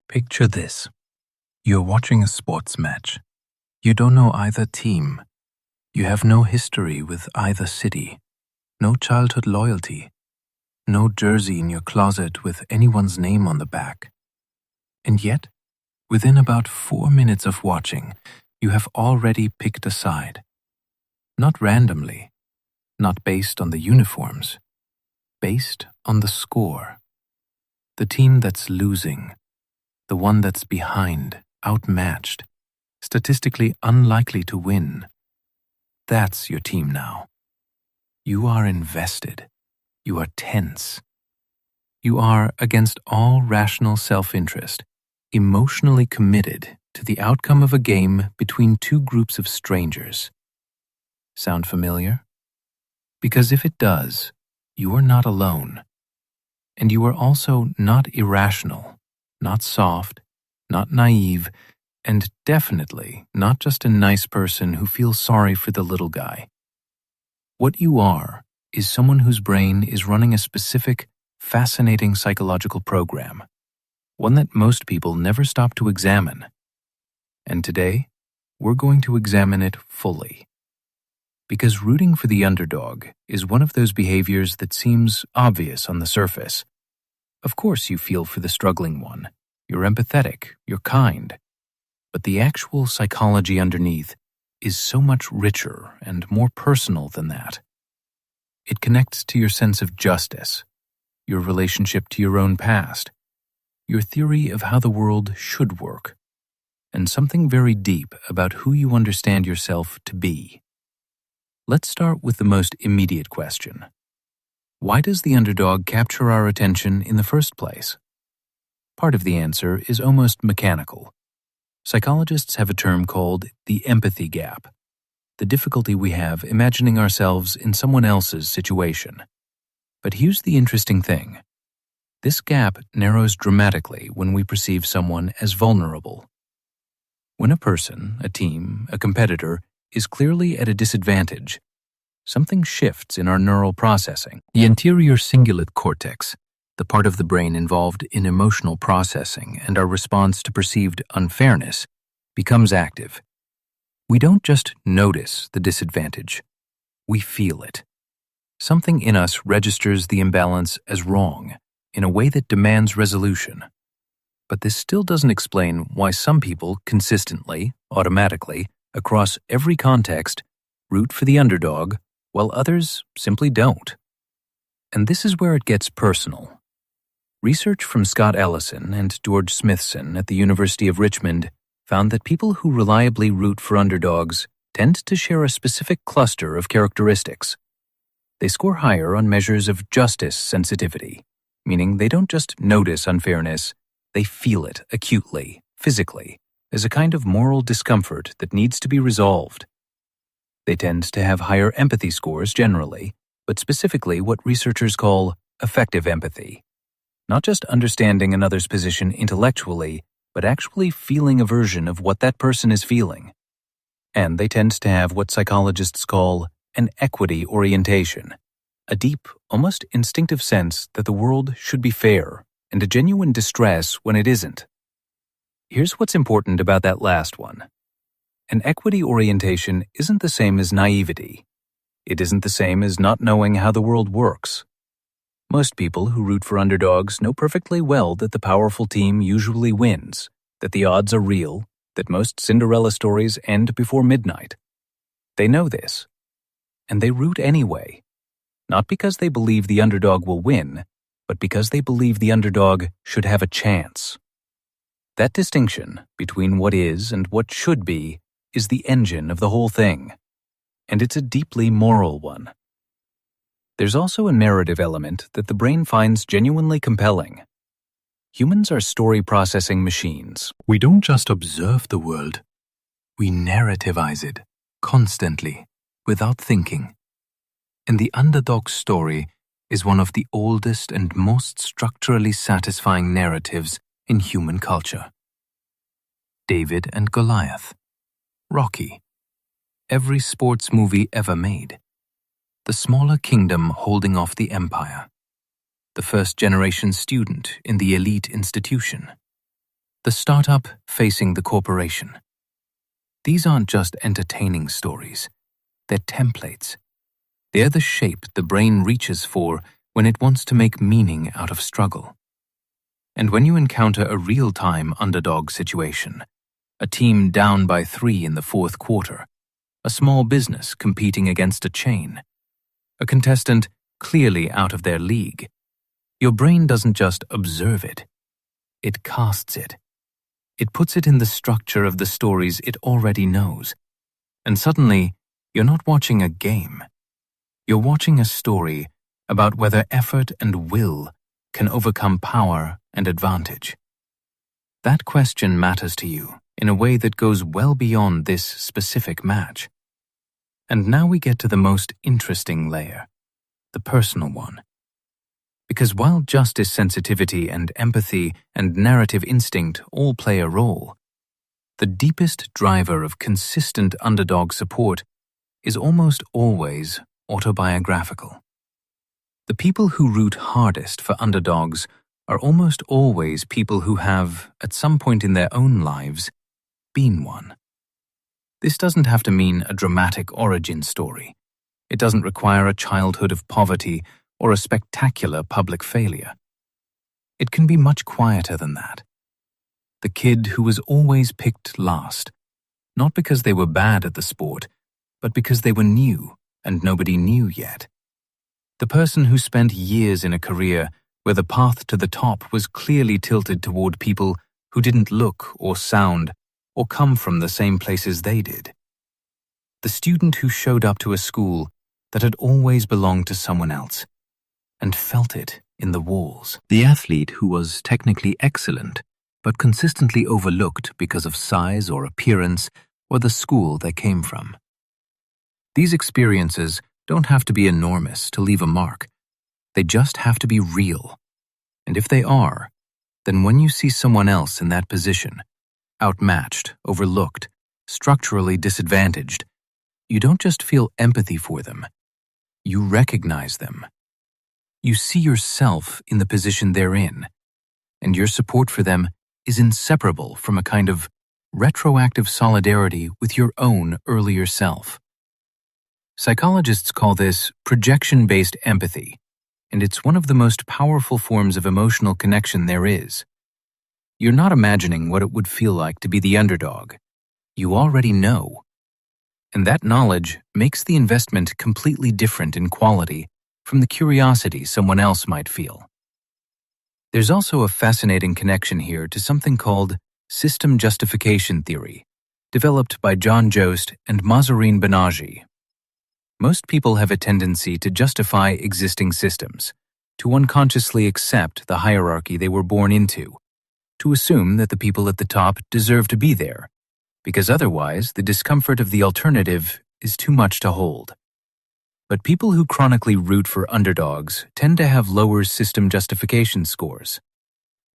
Picture this. You're watching a sports match. You don't know either team. You have no history with either city, no childhood loyalty, no jersey in your closet with anyone's name on the back. And yet, within about 4 minutes of watching, you have already picked a side. Not randomly, not based on the uniforms, based on the score. The team that's losing, the one that's behind, outmatched, statistically unlikely to win. That's your team now. You are invested. You are tense. You are, against all rational self-interest, emotionally committed to the outcome of a game between two groups of strangers. Sound familiar? Because if it does, you are not alone. And you are also not irrational, not soft, not naive, and definitely not just a nice person who feels sorry for the little guy. What you are is someone whose brain is running a specific, fascinating psychological program, one that most people never stop to examine. And today, we're going to examine it fully. Because rooting for the underdog is one of those behaviors that seems obvious on the surface. Of course you feel for the struggling one. You're empathetic, you're kind. But the actual psychology underneath is so much richer and more personal than that. It connects to your sense of justice, your relationship to your own past, your theory of how the world should work, and something very deep about who you understand yourself to be. Let's start with the most immediate question. Why does the underdog capture our attention in the first place? Part of the answer is almost mechanical. Psychologists have a term called the empathy gap, the difficulty we have imagining ourselves in someone else's situation. But here's the interesting thing. This gap narrows dramatically when we perceive someone as vulnerable. When a person, a team, a competitor is clearly at a disadvantage, something shifts in our neural processing. The anterior cingulate cortex, the part of the brain involved in emotional processing and our response to perceived unfairness, becomes active. We don't just notice the disadvantage, we feel it. Something in us registers the imbalance as wrong in a way that demands resolution. But this still doesn't explain why some people consistently, automatically, across every context, root for the underdog, while others simply don't. And this is where it gets personal. Research from Scott Ellison and George Smithson at the University of Richmond found that people who reliably root for underdogs tend to share a specific cluster of characteristics. They score higher on measures of justice sensitivity, meaning they don't just notice unfairness, they feel it acutely, physically, as a kind of moral discomfort that needs to be resolved. They tend to have higher empathy scores generally, but specifically what researchers call affective empathy. Not just understanding another's position intellectually, but actually feeling a version of what that person is feeling. And they tend to have what psychologists call an equity orientation, a deep, almost instinctive sense that the world should be fair, and a genuine distress when it isn't. Here's what's important about that last one. An equity orientation isn't the same as naivety. It isn't the same as not knowing how the world works. Most people who root for underdogs know perfectly well that the powerful team usually wins, that the odds are real, that most Cinderella stories end before midnight. They know this, and they root anyway, not because they believe the underdog will win, but because they believe the underdog should have a chance. That distinction between what is and what should be is the engine of the whole thing, and it's a deeply moral one. There's also a narrative element that the brain finds genuinely compelling. Humans are story-processing machines. We don't just observe the world, we narrativize it, constantly, without thinking. And the underdog story is one of the oldest and most structurally satisfying narratives in human culture. David and Goliath, Rocky, every sports movie ever made. The smaller kingdom holding off the empire. The first-generation student in the elite institution. The startup facing the corporation. These aren't just entertaining stories. They're templates. They're the shape the brain reaches for when it wants to make meaning out of struggle. And when you encounter a real-time underdog situation, a team down by 3 in the fourth quarter, a small business competing against a chain, a contestant clearly out of their league, your brain doesn't just observe it. It casts it. It puts it in the structure of the stories it already knows. And suddenly, you're not watching a game. You're watching a story about whether effort and will can overcome power and advantage. That question matters to you in a way that goes well beyond this specific match. And now we get to the most interesting layer, the personal one. Because while justice sensitivity and empathy and narrative instinct all play a role, the deepest driver of consistent underdog support is almost always autobiographical. The people who root hardest for underdogs are almost always people who have, at some point in their own lives, been one. This doesn't have to mean a dramatic origin story. It doesn't require a childhood of poverty or a spectacular public failure. It can be much quieter than that. The kid who was always picked last, not because they were bad at the sport, but because they were new and nobody knew yet. The person who spent years in a career where the path to the top was clearly tilted toward people who didn't look or sound or come from the same places they did. The student who showed up to a school that had always belonged to someone else and felt it in the walls. The athlete who was technically excellent but consistently overlooked because of size or appearance or the school they came from. These experiences don't have to be enormous to leave a mark. They just have to be real. And if they are, then when you see someone else in that position, outmatched, overlooked, structurally disadvantaged, you don't just feel empathy for them. You recognize them. You see yourself in the position they're in, and your support for them is inseparable from a kind of retroactive solidarity with your own earlier self. Psychologists call this projection-based empathy, and it's one of the most powerful forms of emotional connection there is. You're not imagining what it would feel like to be the underdog. You already know. And that knowledge makes the investment completely different in quality from the curiosity someone else might feel. There's also a fascinating connection here to something called system justification theory, developed by John Jost and Mahzarin Banaji. Most people have a tendency to justify existing systems, to unconsciously accept the hierarchy they were born into, to assume that the people at the top deserve to be there, because otherwise the discomfort of the alternative is too much to hold. But people who chronically root for underdogs tend to have lower system justification scores.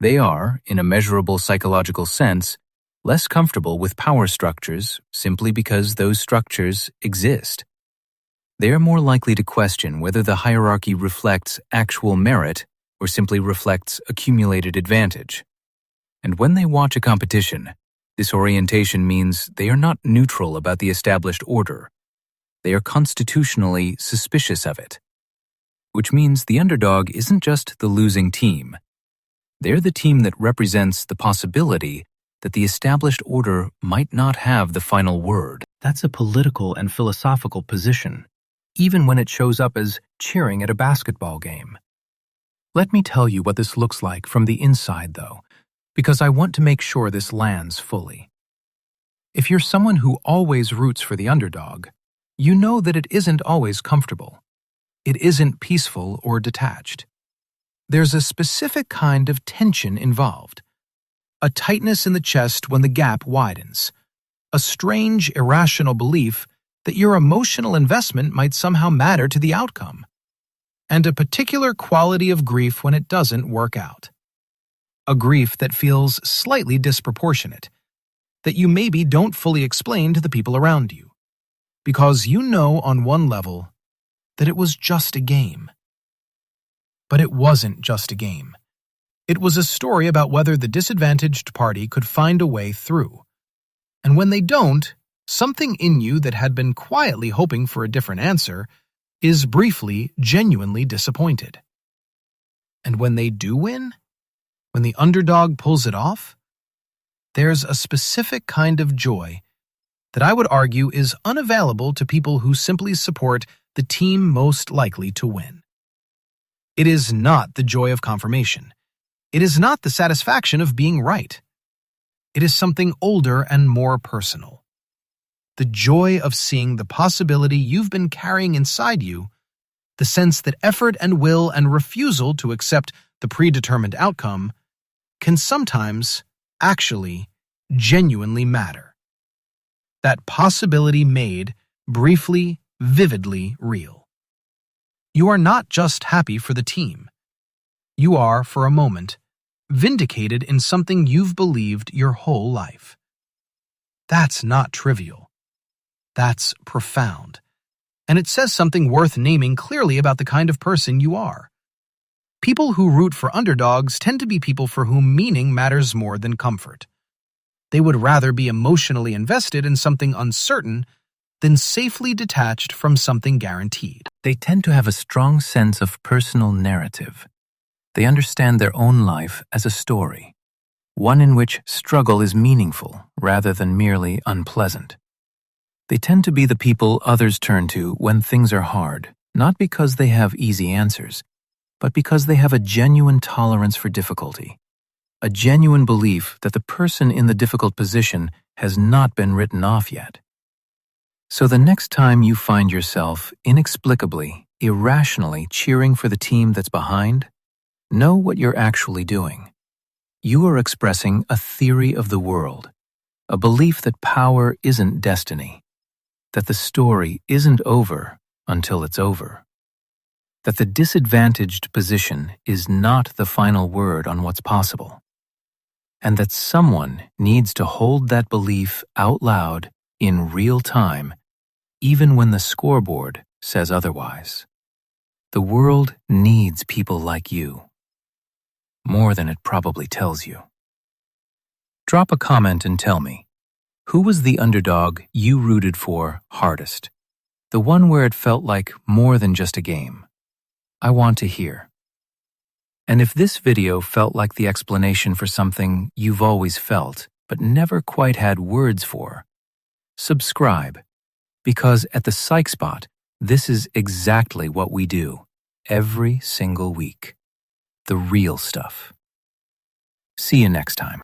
They are, in a measurable psychological sense, less comfortable with power structures simply because those structures exist. They are more likely to question whether the hierarchy reflects actual merit or simply reflects accumulated advantage. And when they watch a competition, this orientation means they are not neutral about the established order. They are constitutionally suspicious of it. Which means the underdog isn't just the losing team. They're the team that represents the possibility that the established order might not have the final word. That's a political and philosophical position, even when it shows up as cheering at a basketball game. Let me tell you what this looks like from the inside, though, because I want to make sure this lands fully. If you're someone who always roots for the underdog, you know that it isn't always comfortable. It isn't peaceful or detached. There's a specific kind of tension involved. A tightness in the chest when the gap widens. A strange, irrational belief that your emotional investment might somehow matter to the outcome. And a particular quality of grief when it doesn't work out. A grief that feels slightly disproportionate, that you maybe don't fully explain to the people around you. Because you know on one level that it was just a game. But it wasn't just a game. It was a story about whether the disadvantaged party could find a way through. And when they don't, something in you that had been quietly hoping for a different answer is briefly, genuinely disappointed. And when they do win, when the underdog pulls it off, there's a specific kind of joy that I would argue is unavailable to people who simply support the team most likely to win. It is not the joy of confirmation. It is not the satisfaction of being right. It is something older and more personal. The joy of seeing the possibility you've been carrying inside you, the sense that effort and will and refusal to accept the predetermined outcome can sometimes, actually, genuinely matter. That possibility made, briefly, vividly real. You are not just happy for the team. You are, for a moment, vindicated in something you've believed your whole life. That's not trivial. That's profound. And it says something worth naming clearly about the kind of person you are. People who root for underdogs tend to be people for whom meaning matters more than comfort. They would rather be emotionally invested in something uncertain than safely detached from something guaranteed. They tend to have a strong sense of personal narrative. They understand their own life as a story, one in which struggle is meaningful rather than merely unpleasant. They tend to be the people others turn to when things are hard, not because they have easy answers, but because they have a genuine tolerance for difficulty, a genuine belief that the person in the difficult position has not been written off yet. So the next time you find yourself inexplicably, irrationally cheering for the team that's behind, know what you're actually doing. You are expressing a theory of the world, a belief that power isn't destiny, that the story isn't over until it's over, that the disadvantaged position is not the final word on what's possible, and that someone needs to hold that belief out loud in real time, even when the scoreboard says otherwise. The world needs people like you, more than it probably tells you. Drop a comment and tell me, who was the underdog you rooted for hardest? The one where it felt like more than just a game. I want to hear. And if this video felt like the explanation for something you've always felt but never quite had words for, subscribe, because at the Psych Spot, this is exactly what we do every single week. The real stuff. See you next time.